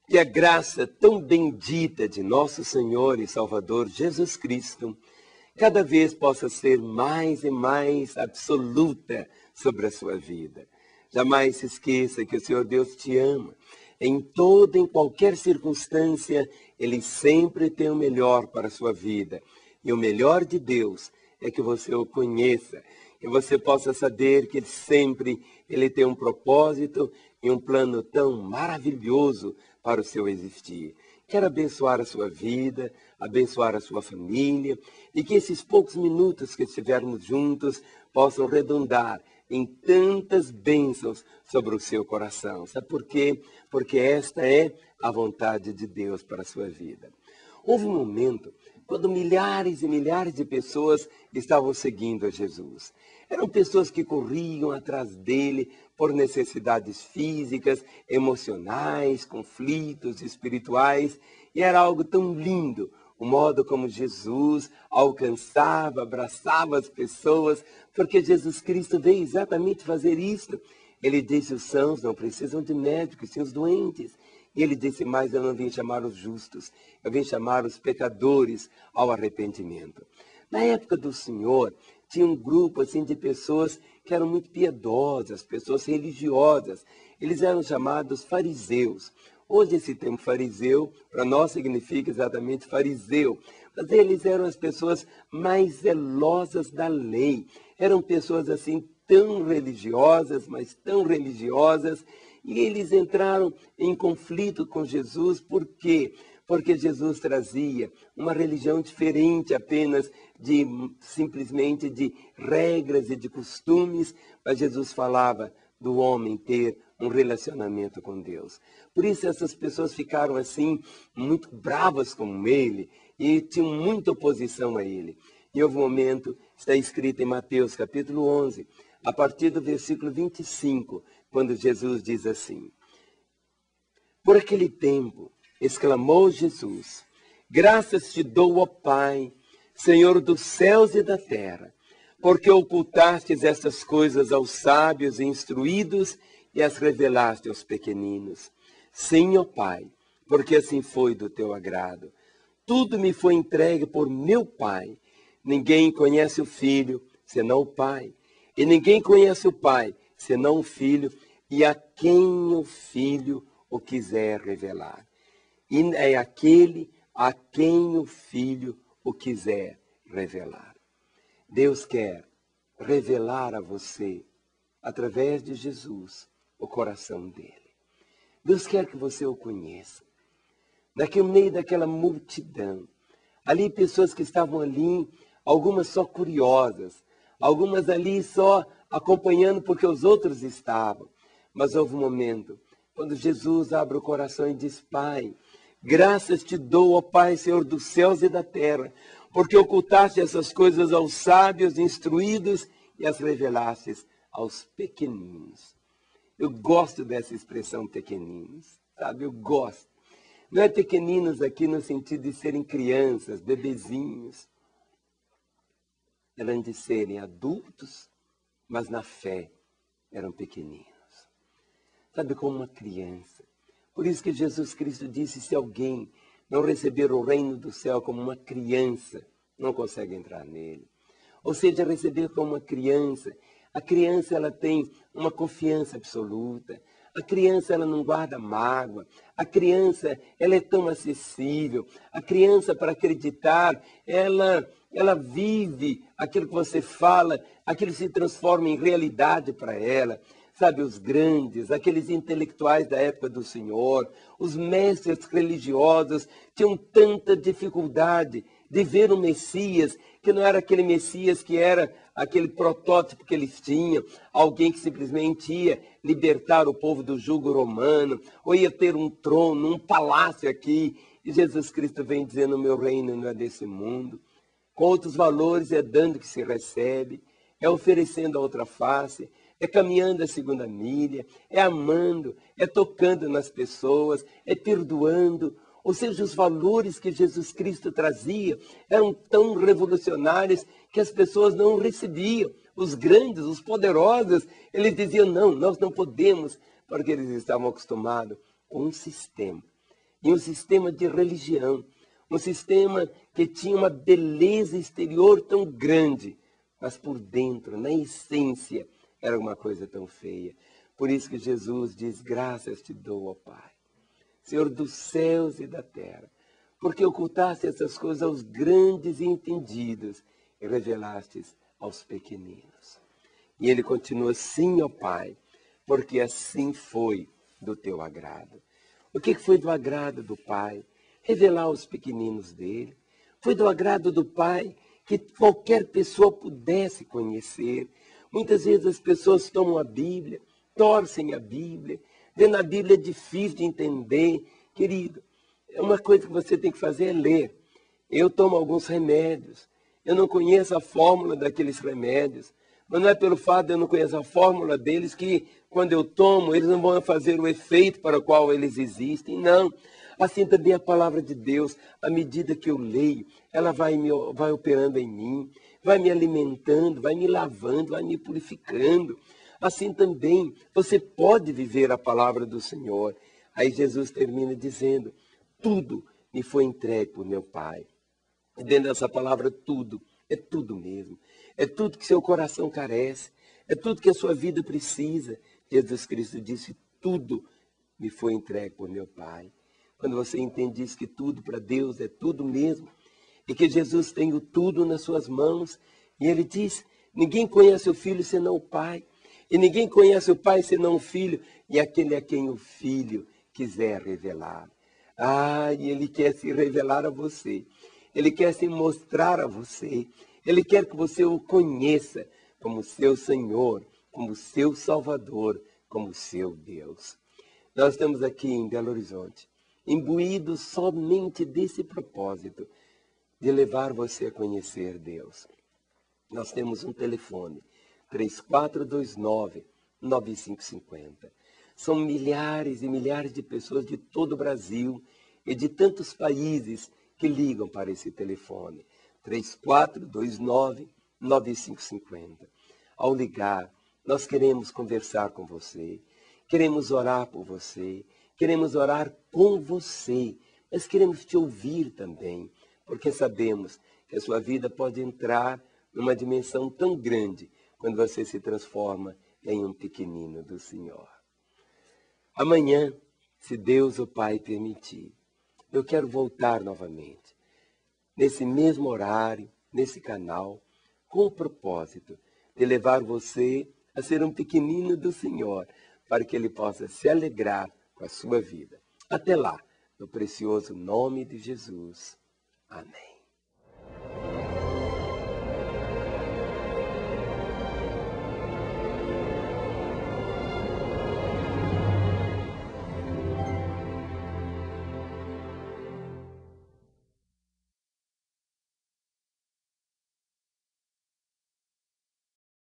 Que a graça tão bendita de nosso Senhor e Salvador Jesus Cristo cada vez possa ser mais e mais absoluta sobre a sua vida. Jamais se esqueça que o Senhor Deus te ama. Em toda, em qualquer circunstância, Ele sempre tem o melhor para a sua vida. E o melhor de Deus é que você o conheça, que você possa saber que Ele tem um propósito e um plano tão maravilhoso para o seu existir. Quero abençoar a sua vida, abençoar a sua família, e que esses poucos minutos que estivermos juntos possam redundar em tantas bênçãos sobre o seu coração. Sabe por quê? Porque esta é a vontade de Deus para a sua vida. Houve um momento quando milhares e milhares de pessoas estavam seguindo a Jesus. Eram pessoas que corriam atrás dele por necessidades físicas, emocionais, conflitos espirituais. E era algo tão lindo, o modo como Jesus alcançava, abraçava as pessoas, porque Jesus Cristo veio exatamente fazer isso. Ele disse, os sãos não precisam de médicos, sim os doentes. E ele disse, mas eu não vim chamar os justos, eu vim chamar os pecadores ao arrependimento. Na época do Senhor, tinha um grupo assim de pessoas que eram muito piedosas, pessoas religiosas. Eles eram chamados fariseus. Hoje esse termo fariseu, para nós significa exatamente fariseu. Mas eles eram as pessoas mais zelosas da lei. Eram pessoas assim tão religiosas, mas tão religiosas. E eles entraram em conflito com Jesus. Por quê? Porque Jesus trazia uma religião diferente apenas simplesmente de regras e de costumes, mas Jesus falava do homem ter um relacionamento com Deus. Por isso essas pessoas ficaram assim, muito bravas com ele e tinham muita oposição a ele. E houve um momento, está escrito em Mateus capítulo 11, a partir do versículo 25, quando Jesus diz assim, por aquele tempo, exclamou Jesus, graças te dou, ó Pai, Senhor dos céus e da terra, porque ocultastes estas coisas aos sábios e instruídos e as revelaste aos pequeninos. Sim, ó Pai, porque assim foi do teu agrado. Tudo me foi entregue por meu Pai. Ninguém conhece o Filho, senão o Pai. E ninguém conhece o Pai, senão o Filho, e a quem o Filho o quiser revelar. E é aquele a quem o Filho o quiser revelar. Deus quer revelar a você, através de Jesus, o coração dele. Deus quer que você o conheça. No meio daquela multidão, ali pessoas que estavam ali, algumas só curiosas, algumas ali só acompanhando porque os outros estavam. Mas houve um momento, quando Jesus abre o coração e diz, Pai, graças te dou, ó Pai, Senhor dos céus e da terra, porque ocultaste essas coisas aos sábios, instruídos, e as revelastes aos pequeninos. Eu gosto dessa expressão pequeninos, sabe? Eu gosto. Não é pequeninos aqui no sentido de serem crianças, bebezinhos. Eram de serem adultos, mas na fé eram pequeninos. Sabe, como uma criança. Por isso que Jesus Cristo disse, se alguém não receber o reino do céu como uma criança, não consegue entrar nele. Ou seja, receber como uma criança. A criança, ela tem uma confiança absoluta. A criança, ela não guarda mágoa. A criança, ela é tão acessível. A criança, para acreditar, ela vive aquilo que você fala, aquilo se transforma em realidade para ela. Sabe, os grandes, aqueles intelectuais da época do Senhor, os mestres religiosos tinham tanta dificuldade de ver o Messias, que não era aquele Messias que era aquele protótipo que eles tinham, alguém que simplesmente ia libertar o povo do jugo romano, ou ia ter um trono, um palácio aqui. E Jesus Cristo vem dizendo, o meu reino não é desse mundo. Com outros valores é dando que se recebe, é oferecendo a outra face, é caminhando a segunda milha, é amando, é tocando nas pessoas, é perdoando. Ou seja, os valores que Jesus Cristo trazia eram tão revolucionários que as pessoas não recebiam. Os grandes, os poderosos, eles diziam, não, nós não podemos, porque eles estavam acostumados com um sistema. e um sistema de religião, um sistema que tinha uma beleza exterior tão grande, mas por dentro, na essência, era uma coisa tão feia. Por isso que Jesus diz: graças te dou, ó Pai, Senhor dos céus e da terra, porque ocultaste essas coisas aos grandes e entendidos e revelastes aos pequeninos. E ele continua: sim, ó Pai, porque assim foi do teu agrado. O que foi do agrado do Pai? Revelar aos pequeninos dele. Foi do agrado do Pai que qualquer pessoa pudesse conhecer. Muitas vezes as pessoas tomam a Bíblia, torcem a Bíblia, vendo a Bíblia é difícil de entender. Querido, uma coisa que você tem que fazer é ler. Eu tomo alguns remédios. Eu não conheço a fórmula daqueles remédios. Mas não é pelo fato de eu não conhecer a fórmula deles que, quando eu tomo, eles não vão fazer o efeito para o qual eles existem. Não. Assim também a palavra de Deus, à medida que eu leio, ela vai operando em mim, vai me alimentando, vai me lavando, vai me purificando. Assim também você pode viver a palavra do Senhor. Aí Jesus termina dizendo: tudo me foi entregue por meu Pai. E dentro dessa palavra tudo, é tudo mesmo. É tudo que seu coração carece. É tudo que a sua vida precisa. Jesus Cristo disse: tudo me foi entregue por meu Pai. Quando você entende isso, que tudo para Deus é tudo mesmo, e que Jesus tem o tudo nas suas mãos, e ele diz: ninguém conhece o Filho senão o Pai, e ninguém conhece o Pai senão o Filho, e aquele a quem o Filho quiser revelar. Ah, e ele quer se revelar a você, ele quer se mostrar a você, ele quer que você o conheça como seu Senhor, como seu Salvador, como seu Deus. Nós estamos aqui em Belo Horizonte, imbuídos somente desse propósito, de levar você a conhecer Deus. Nós temos um telefone, 3429-9550. São milhares e milhares de pessoas de todo o Brasil e de tantos países que ligam para esse telefone, 3429-9550. Ao ligar, nós queremos conversar com você, queremos orar por você, queremos orar com você, mas queremos te ouvir também, porque sabemos que a sua vida pode entrar numa dimensão tão grande quando você se transforma em um pequenino do Senhor. Amanhã, se Deus o Pai permitir, eu quero voltar novamente, nesse mesmo horário, nesse canal, com o propósito de levar você a ser um pequenino do Senhor, para que Ele possa se alegrar com a sua vida. Até lá, no precioso nome de Jesus. Amém.